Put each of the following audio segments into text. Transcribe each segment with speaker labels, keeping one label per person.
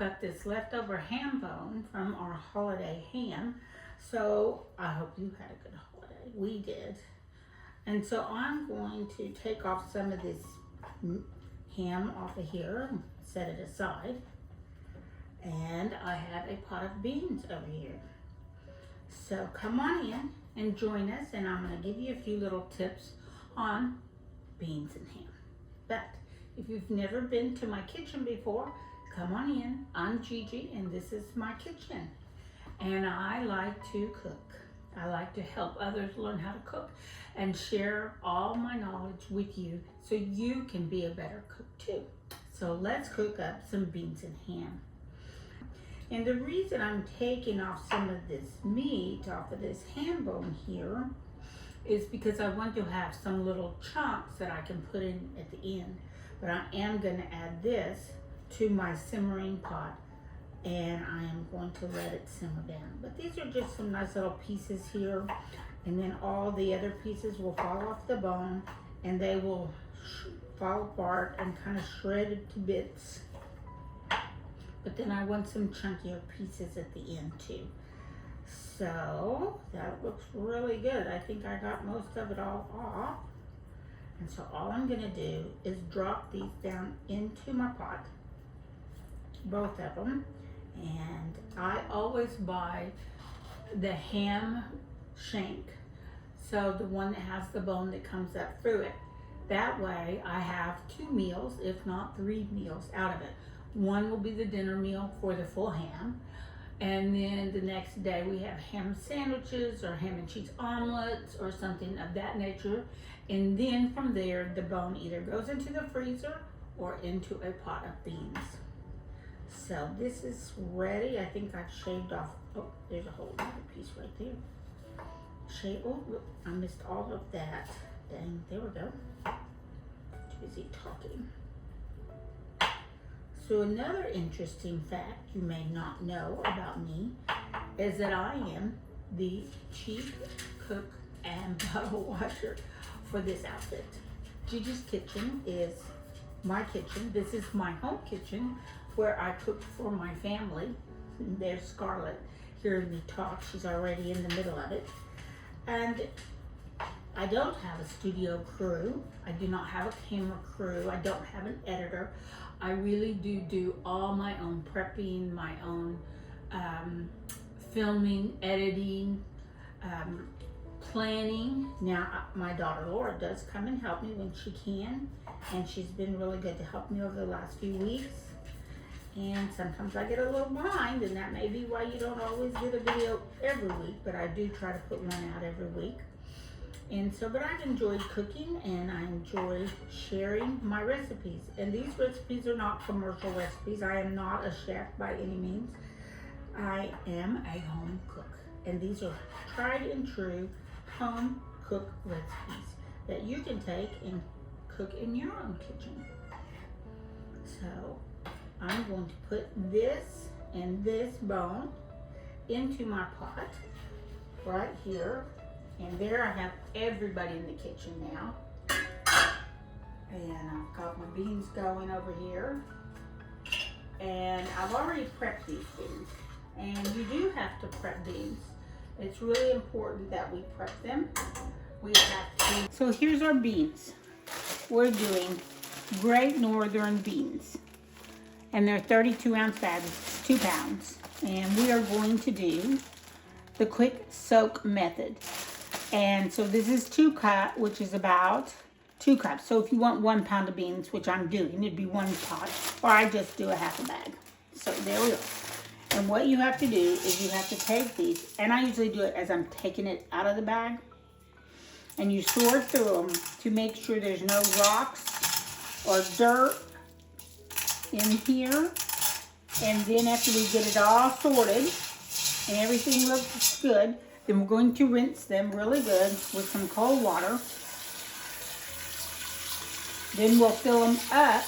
Speaker 1: got this leftover ham bone from our holiday ham. So I hope you had a good holiday. We did. And so I'm going to take off some of this ham off of here and set it aside. And I have a pot of beans over here. So come on in and join us, and I'm going to give you a few little tips on beans and ham. But if you've never been to my kitchen before, come on in. I'm Gigi, and this is my kitchen. And I like to cook. I like to help others learn how to cook and share all my knowledge with you so you can be a better cook too. So let's cook up some beans and ham. And the reason I'm taking off some of this meat off of this ham bone here is because I want to have some little chunks that I can put in at the end. But I am going to add this to my simmering pot, and I am going to let it simmer down. But these are just some nice little pieces here, and then all the other pieces will fall off the bone and they will fall apart and kind of shred to bits. But then I want some chunkier pieces at the end too. So that looks really good. I think I got most of it all off. And so all I'm gonna do is drop these down into my pot, both of them. And I always buy the ham shank, so the one that has the bone that comes up through it. That way I have 2 meals, if not 3 meals out of it. One will be the dinner meal for the full ham, and then the next day we have ham sandwiches or ham and cheese omelets or something of that nature. And then from there, the bone either goes into the freezer or into a pot of beans. So this is ready. I think I've shaved off. Oh, there's a whole other piece right there. Oh, look, I missed all of that. Dang, there we go. Too busy talking. So another interesting fact you may not know about me is that I am the chief cook and bottle washer for this outfit. Gigi's kitchen is my kitchen. This is my home kitchen where I cook for my family. There's Scarlett hearing me talk. She's already in the middle of it. And I don't have a studio crew. I do not have a camera crew. I don't have an editor. I really do all my own prepping, my own filming, editing, planning. Now, my daughter Laura does come and help me when she can, and she's been really good to help me over the last few weeks. And sometimes I get a little behind, and that may be why you don't always get a video every week, but I do try to put one out every week. And so, but I've enjoyed cooking, and I enjoy sharing my recipes. And these recipes are not commercial recipes. I am not a chef by any means. I am a home cook. And these are tried and true home cook recipes that you can take and cook in your own kitchen. So I'm going to put this and this bone into my pot right here. And there I have everybody in the kitchen now. And I've got my beans going over here. And I've already prepped these beans. And you do have to prep beans. It's really important that we prep them. We have to. So here's our beans. We're doing Great Northern beans. And they're 32-ounce bags, 2 pounds. And we are going to do the quick soak method. And so this is 2 cups, which is about 2 cups. So if you want 1 pound of beans, which I'm doing, it'd be 1 pot. Or I just do a half a bag. So there we go. And what you have to do is you have to take these, and I usually do it as I'm taking it out of the bag. And you sort through them to make sure there's no rocks or dirt in here. And then after we get it all sorted and everything looks good, then we're going to rinse them really good with some cold water. Then we'll fill them up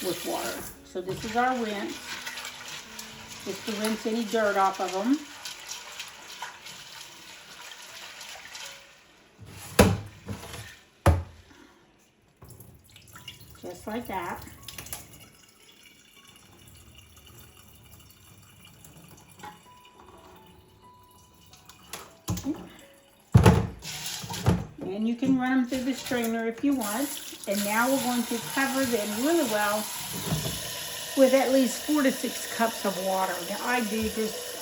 Speaker 1: with water. So this is our rinse, just to rinse any dirt off of them. Just like that. And you can run them through the strainer if you want. And now we're going to cover them really well with at least 4 to 6 cups of water. Now I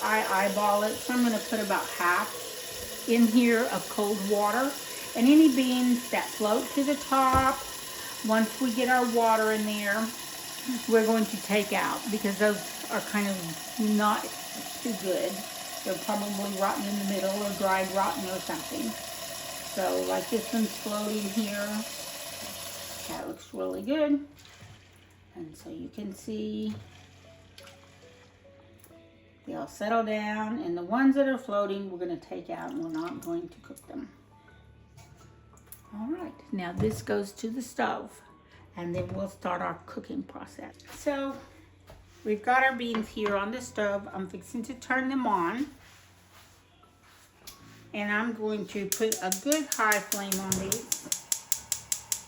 Speaker 1: eyeball it, so I'm going to put about half in here of cold water. And any beans that float to the top, once we get our water in there, we're going to take out, because those are kind of not too good. They're probably rotten in the middle or dried rotten or something. So like this one's floating here. That looks really good. And so you can see they'll settle down, and the ones that are floating we're going to take out, and we're not going to cook them. All right, now this goes to the stove, and then we'll start our cooking process. So we've got our beans here on the stove. I'm fixing to turn them on, and I'm going to put a good high flame on these,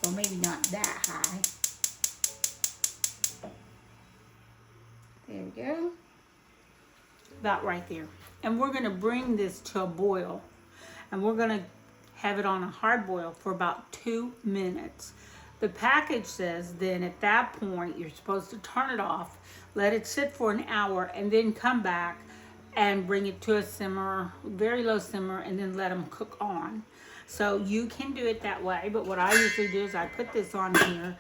Speaker 1: or maybe not that high. There we go. About right there. And we're going to bring this to a boil, and we're going to have it on a hard boil for about 2 minutes. The package says then at that point you're supposed to turn it off, let it sit for an hour, and then come back and bring it to a simmer, very low simmer, and then let them cook on. So you can do it that way, but what I usually do is I put this on here,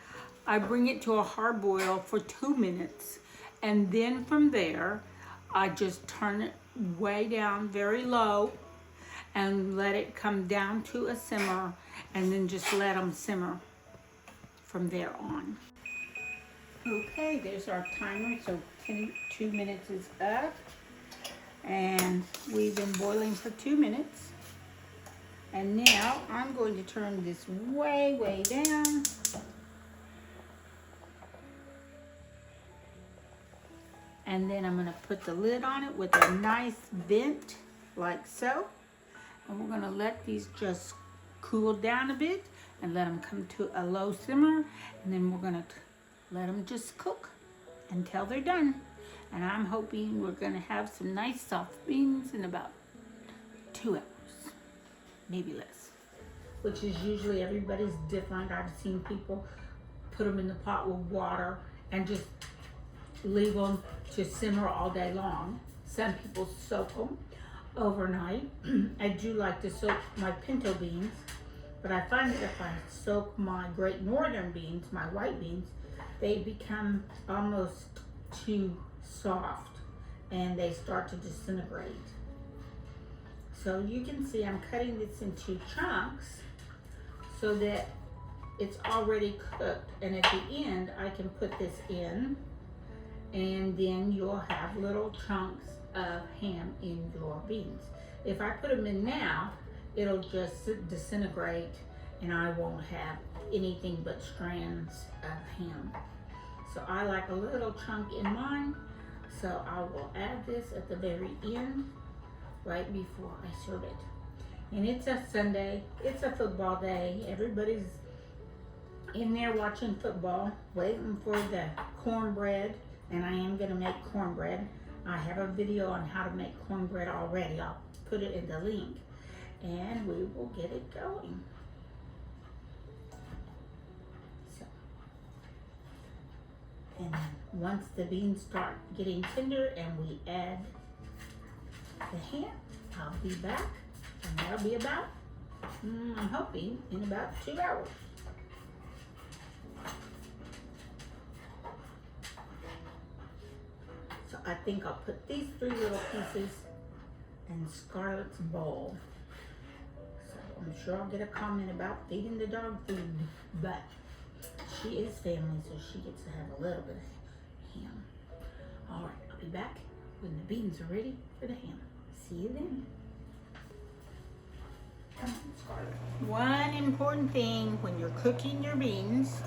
Speaker 1: I bring it to a hard boil for 2 minutes, and then from there I just turn it way down very low and let it come down to a simmer, and then just let them simmer from there on. Okay, there's our timer. So 2 minutes is up, and we've been boiling for 2 minutes. And now I'm going to turn this way down. And then I'm going to put the lid on it with a nice vent like so. And we're going to let these just cool down a bit and let them come to a low simmer. And then we're going to let them just cook until they're done. And I'm hoping we're going to have some nice soft beans in about 2 hours, maybe less. Which is usually everybody's different. I've seen people put them in the pot with water and just leave them to simmer all day long. Some people soak them overnight. I do like to soak my pinto beans, but I find that if I soak my Great Northern beans, my white beans, they become almost too soft and they start to disintegrate. So you can see I'm cutting this into chunks so that it's already cooked, and at the end I can put this in, and then you'll have little chunks of ham in your beans. If I put them in now, it'll just disintegrate and I won't have anything but strands of ham. So I like a little chunk in mine, so I will add this at the very end, right before I serve it. And it's a Sunday, it's a football day, everybody's in there watching football, waiting for the cornbread, and I am gonna make cornbread. I have a video on how to make cornbread already. I'll put it in the link, and we will get it going. So, and then once the beans start getting tender and we add the ham, I'll be back, and that'll be about, I'm hoping, in about 2 hours. So I think I'll put these 3 little pieces in Scarlett's bowl. So I'm sure I'll get a comment about feeding the dog food, but she is family, so she gets to have a little bit of ham. All right, I'll be back when the beans are ready for the ham. See you then. Come on, Scarlett. One important thing when you're cooking your beans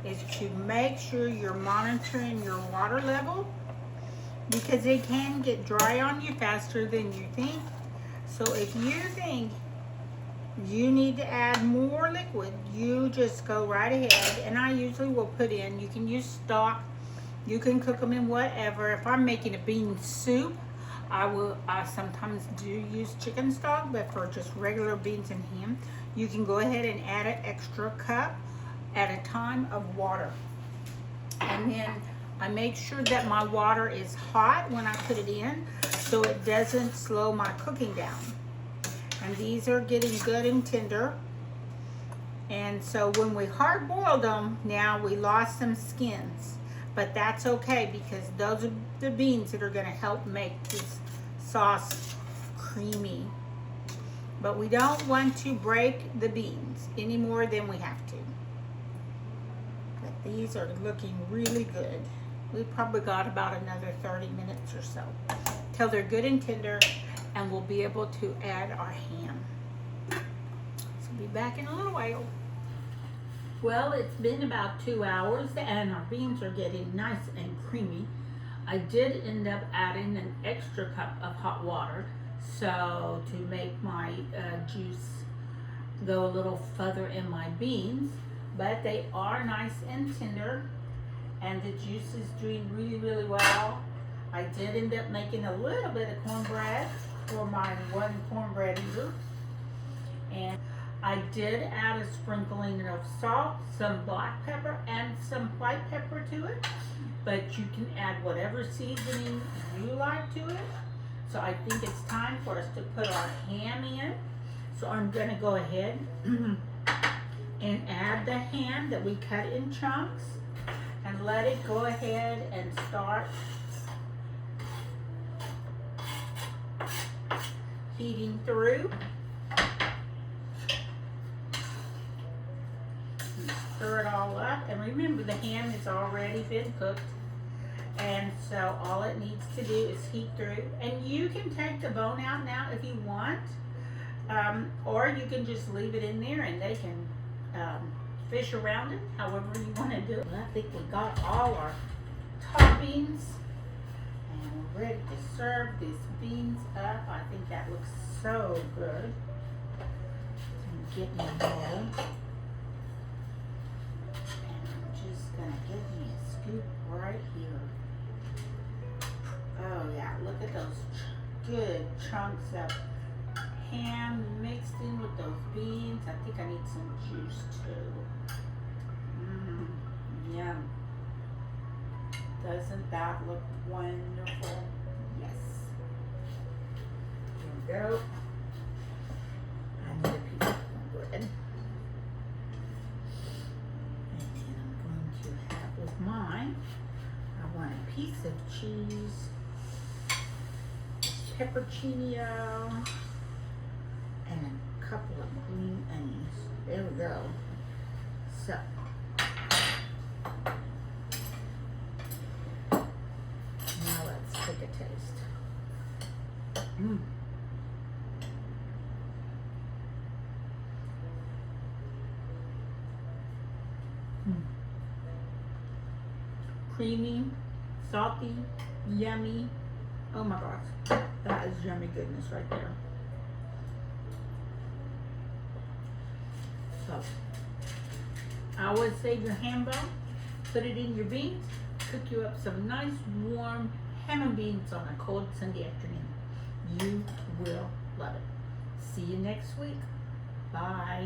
Speaker 1: is to make sure you're monitoring your water level, because it can get dry on you faster than you think. So if you think you need to add more liquid, you just go right ahead. And I usually will put in, you can use stock, you can cook them in whatever. If I'm making a bean soup, I sometimes do use chicken stock, but for just regular beans and ham, you can go ahead and add an extra cup at a time of water. And then I make sure that my water is hot when I put it in so it doesn't slow my cooking down. And these are getting good and tender. And so when we hard boiled them, now we lost some skins. But that's okay because those are the beans that are going to help make this sauce creamy. But we don't want to break the beans any more than we have to. But these are looking really good. We probably got about another 30 minutes or so till they're good and tender, and we'll be able to add our ham. So be back in a little while. Well, it's been about 2 hours and our beans are getting nice and creamy. I did end up adding an extra cup of hot water so to make my juice go a little further in my beans, but they are nice and tender and the juice is doing really, really well. I did end up making a little bit of cornbread for my one cornbread eater, and I did add a sprinkling of salt, some black pepper, and some white pepper to it, but you can add whatever seasoning you like to it. So I think it's time for us to put our ham in. So I'm gonna go ahead and add the ham that we cut in chunks and let it go ahead and start heating through. Stir it all up, and remember the ham has already been cooked, and so all it needs to do is heat through. And you can take the bone out now if you want, or you can just leave it in there and they can fish around it however you want to do it. Well, I think we got all our toppings and we're ready to serve these beans up. I think that looks so good. So get me a bowl. Gonna give me a scoop right here. Oh yeah, look at those good chunks of ham mixed in with those beans. I think I need some juice too. Yum. Doesn't that look wonderful? Yes. Here we go. I need a piece of cornbread. With mine, I want a piece of cheese, peppercino, and a couple of green onions. There we go. So, now let's take a taste. Creamy, salty, yummy. Oh my gosh, that is yummy goodness right there. So, I would save your ham bone, put it in your beans, cook you up some nice warm ham and beans on a cold Sunday afternoon. You will love it. See you next week. Bye.